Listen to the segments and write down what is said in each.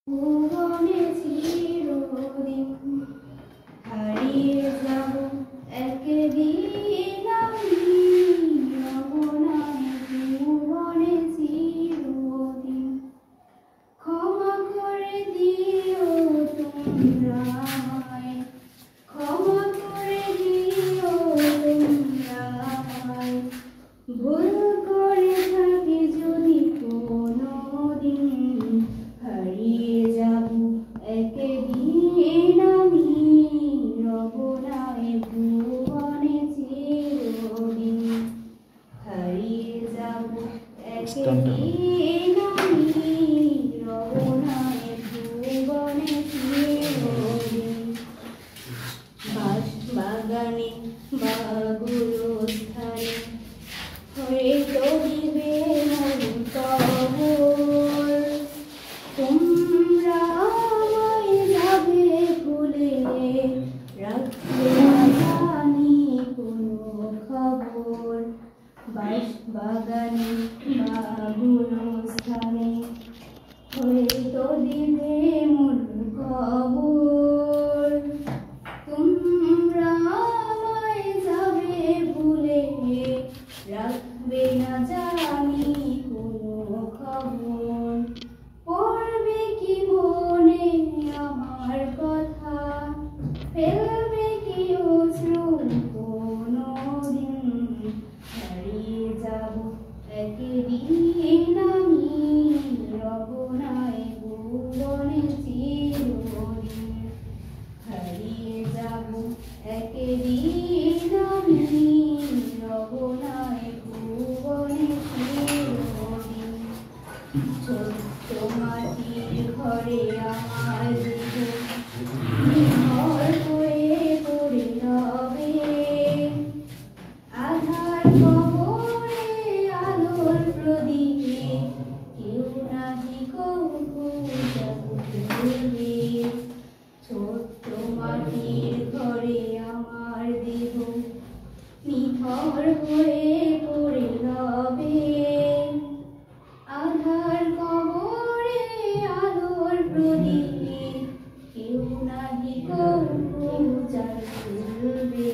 ভুবনে চিরদিন হারিয়ে যাব একদিন আমি রবনায় ভুবনে চিরদিন। ক্ষমা করে দিও তোমরা আমায়, ক্ষমা করে দিও তোমরা আমায়, ভুল করে থাকি যদি কোনোদিন হারিয়ে যাব একদিন আমি রবনায় ভুবনে চিরদিন। হারিয়ে যাব একদিন আমি রবনায় ভুবনে চিরদিন। বাগানে বা গুরুস্থানে হয়তো দিবে মন কবর, তোমরা আমায় যাবে ভুলে, রাখবে না জানি কোনো খবর। বাগানে বা গুরুস্থানে হয়তো দিবে মন কবর, তোমরা আমায় যাবে ভুলে, রাখবে না জানি কোনো খবর। পড়বে কি মনে আমার কথা, ফেলবে কি অশ্রু কোনোদিন, হারিয়ে যাব একদিন আমি রবনায় ভুবনে চিরদিন। হারিয়ে যাব একদিন আমি রবনায় ভুবনে চিরদিন। ছোট্ট মাটির ঘরে আমার ঘর হয়ে পড়ে রবে, আধার কবরে আলোর প্রদীপে কেউ নাহি কবু তুলবে। ছোট্ট মাটির ঘরে আমার দেহ নিথর হয়ে পড়ে রবে, আধার কবরে আলোর প্রদীপে কেউ নাহি কবু তুলবে।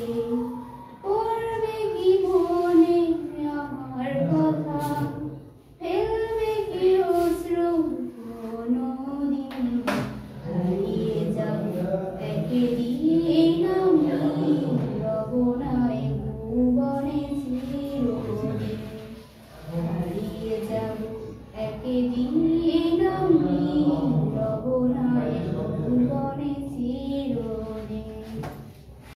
পড়বে কি মনে আমার কথা, ফেলবে কি অশ্রু কোনোদিন, হারিয়ে যাব একদিন আমি রবনায় ভুবনে চিরদিন। হারিয়ে যাব একদিন আমি রবনায় ভুবনে